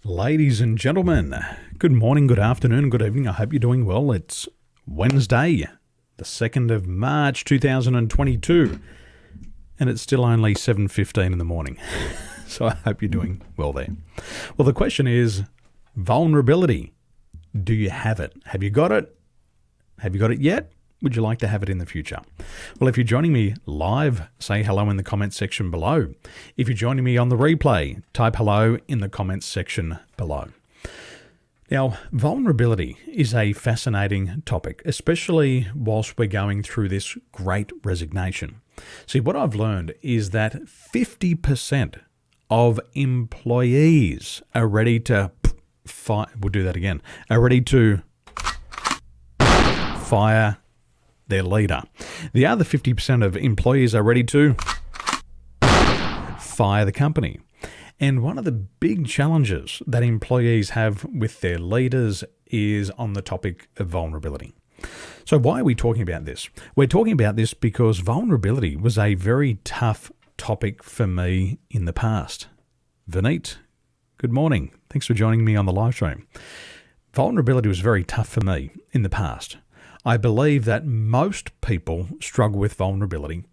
Ladies and gentlemen, good morning, good afternoon, good evening. I hope you're doing well. It's Wednesday, the 2nd of March 2022, and it's still only 7:15 in the morning. So I hope you're doing well there. Well, the question is vulnerability. Do you have it? Have you got it? Have you got it yet? Would you like to have it in the future? Well, if you're joining me live, say hello in the comments section below. If you're joining me on the replay, type hello in the comments section below. Now, vulnerability is a fascinating topic, especially whilst we're going through this great resignation. See, what I've learned is that 50% of employees are ready to fire. We'll do that again. Are ready to fire their leader. The other 50% of employees are ready to fire the company. And one of the big challenges that employees have with their leaders is on the topic of vulnerability. So why are we talking about this? We're talking about this because vulnerability was a very tough topic for me in the past. Vineet, good morning. Thanks for joining me on the live stream. Vulnerability was very tough for me in the past. I believe that most people struggle with vulnerability,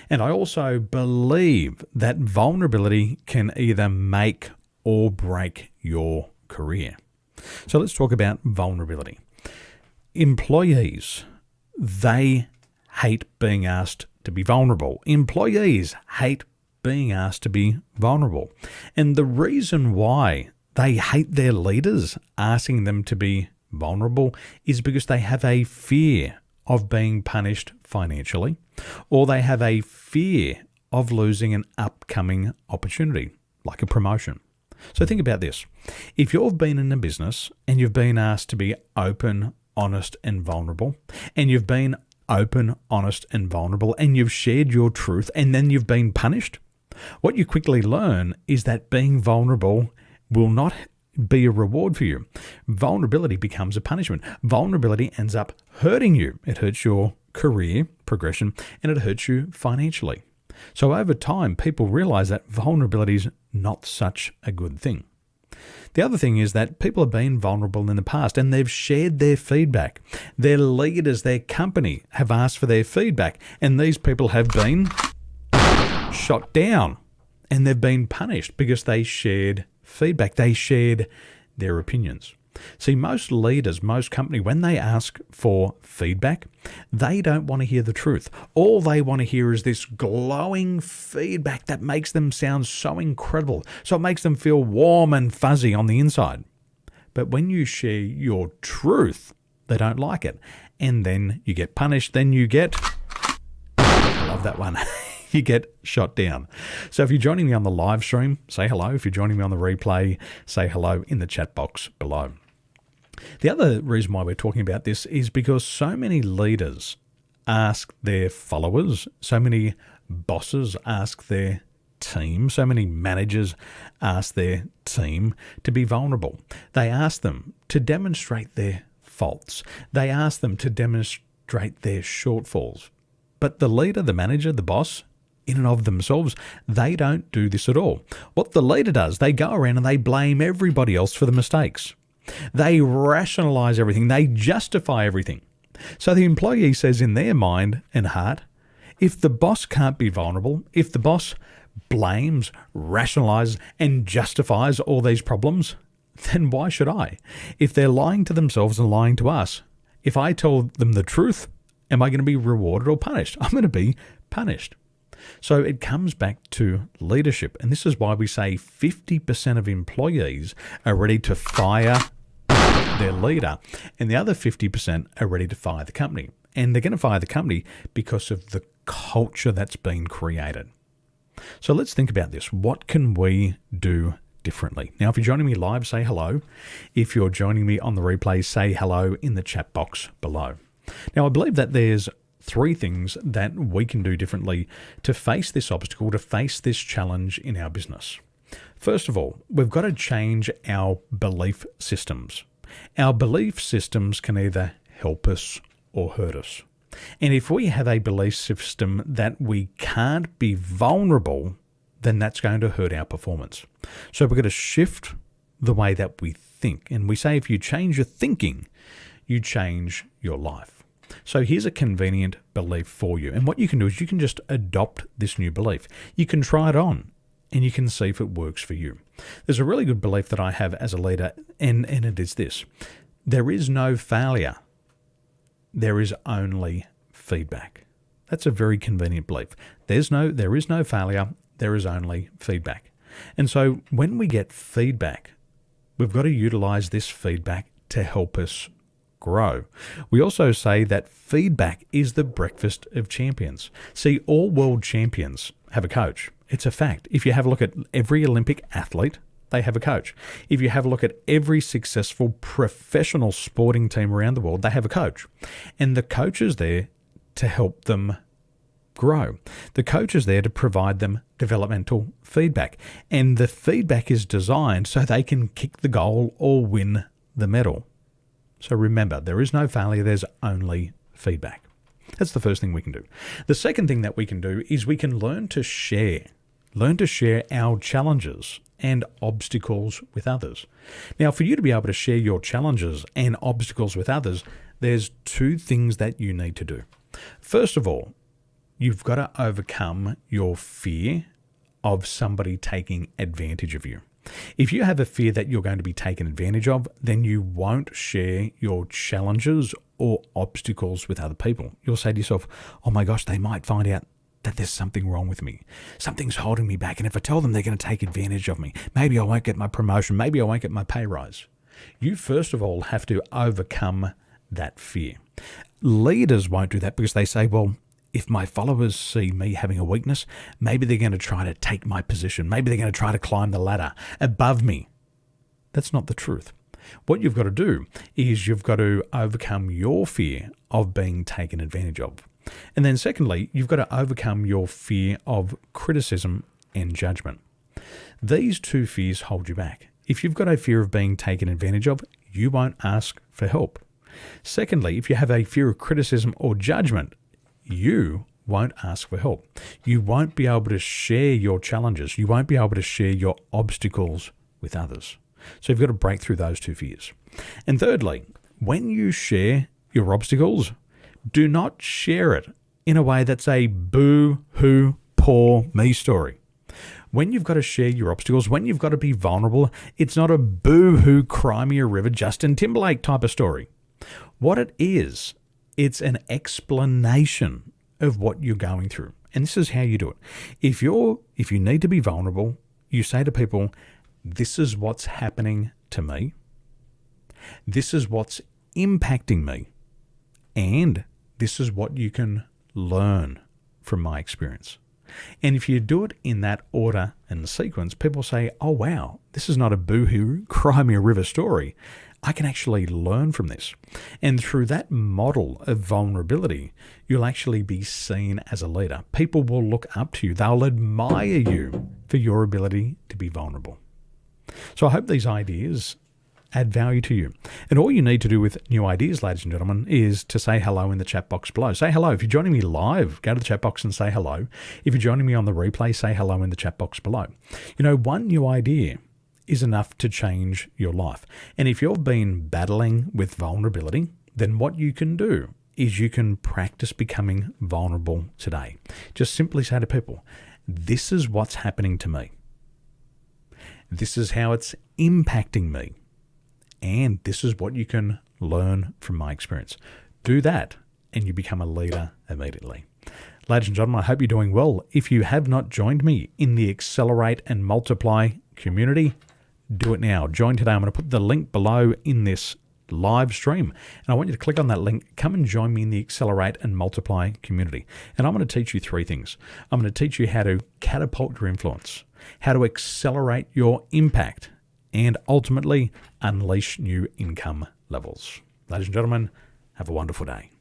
and I also believe that vulnerability can either make or break your career. So let's talk about vulnerability. Employees, they hate being asked to be vulnerable. Employees hate being asked to be vulnerable. And the reason why they hate their leaders asking them to be vulnerable is because they have a fear of being punished financially, or they have a fear of losing an upcoming opportunity, like a promotion. So think about this. If you've been in a business and you've been asked to be open, honest, and vulnerable, and you've been open, honest, and vulnerable, and you've shared your truth, and then you've been punished, what you quickly learn is that being vulnerable will not be a reward for you. Vulnerability becomes a punishment. Vulnerability ends up hurting you. It hurts your career progression and it hurts you financially. So over time, people realize that vulnerability is not such a good thing. The other thing is that people have been vulnerable in the past and they've shared their feedback. Their leaders, their company have asked for their feedback, and these people have been shot down and they've been punished because they shared feedback. They shared their opinions. See, most leaders, most company, when they ask for feedback, they don't want to hear the truth. All they want to hear is this glowing feedback that makes them sound so incredible. So it makes them feel warm and fuzzy on the inside. But when you share your truth, they don't like it. And then you get punished. Then you get, I love that one. You get shot down. So if you're joining me on the live stream, say hello. If you're joining me on the replay, say hello in the chat box below. The other reason why we're talking about this is because so many leaders ask their followers, so many bosses ask their team, so many managers ask their team to be vulnerable. They ask them to demonstrate their faults. They ask them to demonstrate their shortfalls. But the leader, the manager, the boss, in and of themselves, they don't do this at all. What the leader does, they go around and they blame everybody else for the mistakes. They rationalize everything. They justify everything. So the employee says in their mind and heart, if the boss can't be vulnerable, if the boss blames, rationalizes, and justifies all these problems, then why should I? If they're lying to themselves and lying to us, if I tell them the truth, am I going to be rewarded or punished? I'm going to be punished. So it comes back to leadership. And this is why we say 50% of employees are ready to fire their leader, and the other 50% are ready to fire the company. And they're going to fire the company because of the culture that's been created. So let's think about this. What can we do differently? Now, if you're joining me live, say hello. If you're joining me on the replay, say hello in the chat box below. Now, I believe that there's 3 things that we can do differently to face this obstacle, to face this challenge in our business. First of all, we've got to change our belief systems. Our belief systems can either help us or hurt us. And if we have a belief system that we can't be vulnerable, then that's going to hurt our performance. So we're going to shift the way that we think. And we say if you change your thinking, you change your life. So here's a convenient belief for you. And what you can do is you can just adopt this new belief. You can try it on and you can see if it works for you. There's a really good belief that I have as a leader, and it is this. There is no failure. There is only feedback. That's a very convenient belief. There is no failure. There is only feedback. And so when we get feedback, we've got to utilize this feedback to help us grow. We also say that feedback is the breakfast of champions. See, all world champions have a coach. It's a fact. If you have a look at every Olympic athlete, they have a coach. If you have a look at every successful professional sporting team around the world, they have a coach. And the coach is there to help them grow. The coach is there to provide them developmental feedback. And the feedback is designed so they can kick the goal or win the medal. So remember, there is no failure, there's only feedback. That's the first thing we can do. The second thing that we can do is we can learn to share our challenges and obstacles with others. Now, for you to be able to share your challenges and obstacles with others, there's two things that you need to do. First of all, you've got to overcome your fear of somebody taking advantage of you. If you have a fear that you're going to be taken advantage of, then you won't share your challenges or obstacles with other people. You'll say to yourself, oh my gosh, they might find out that there's something wrong with me. Something's holding me back. And if I tell them, they're going to take advantage of me. Maybe I won't get my promotion. Maybe I won't get my pay rise. You first of all have to overcome that fear. Leaders won't do that because they say, well, if my followers see me having a weakness, maybe they're going to try to take my position. Maybe they're going to try to climb the ladder above me. That's not the truth. What you've got to do is you've got to overcome your fear of being taken advantage of. And then secondly, you've got to overcome your fear of criticism and judgment. These two fears hold you back. If you've got a fear of being taken advantage of, you won't ask for help. Secondly, if you have a fear of criticism or judgment, you won't ask for help. You won't be able to share your challenges. You won't be able to share your obstacles with others. So you've got to break through those two fears. And thirdly, when you share your obstacles, do not share it in a way that's a boo-hoo, poor me story. When you've got to share your obstacles, when you've got to be vulnerable, it's not a boo-hoo, cry me a river, Justin Timberlake type of story. What it is, it's an explanation of what you're going through. And this is how you do it. If you need to be vulnerable, you say to people, this is what's happening to me. This is what's impacting me. And this is what you can learn from my experience. And if you do it in that order and sequence, people say, oh, wow, this is not a boo-hoo, cry me a river story. I can actually learn from this. And through that model of vulnerability, you'll actually be seen as a leader. People will look up to you. They'll admire you for your ability to be vulnerable. So I hope these ideas add value to you. And all you need to do with new ideas, ladies and gentlemen, is to say hello in the chat box below. Say hello. If you're joining me live, go to the chat box and say hello. If you're joining me on the replay, say hello in the chat box below. You know, one new idea is enough to change your life. And if you've been battling with vulnerability, then what you can do is you can practice becoming vulnerable today. Just simply say to people, this is what's happening to me. This is how it's impacting me. And this is what you can learn from my experience. Do that and you become a leader immediately. Ladies and gentlemen, I hope you're doing well. If you have not joined me in the Accelerate and Multiply community, do it now. Join today. I'm going to put the link below in this live stream. And I want you to click on that link. Come and join me in the Accelerate and Multiply community. And I'm going to teach you three things. I'm going to teach you how to catapult your influence, how to accelerate your impact, and ultimately unleash new income levels. Ladies and gentlemen, have a wonderful day.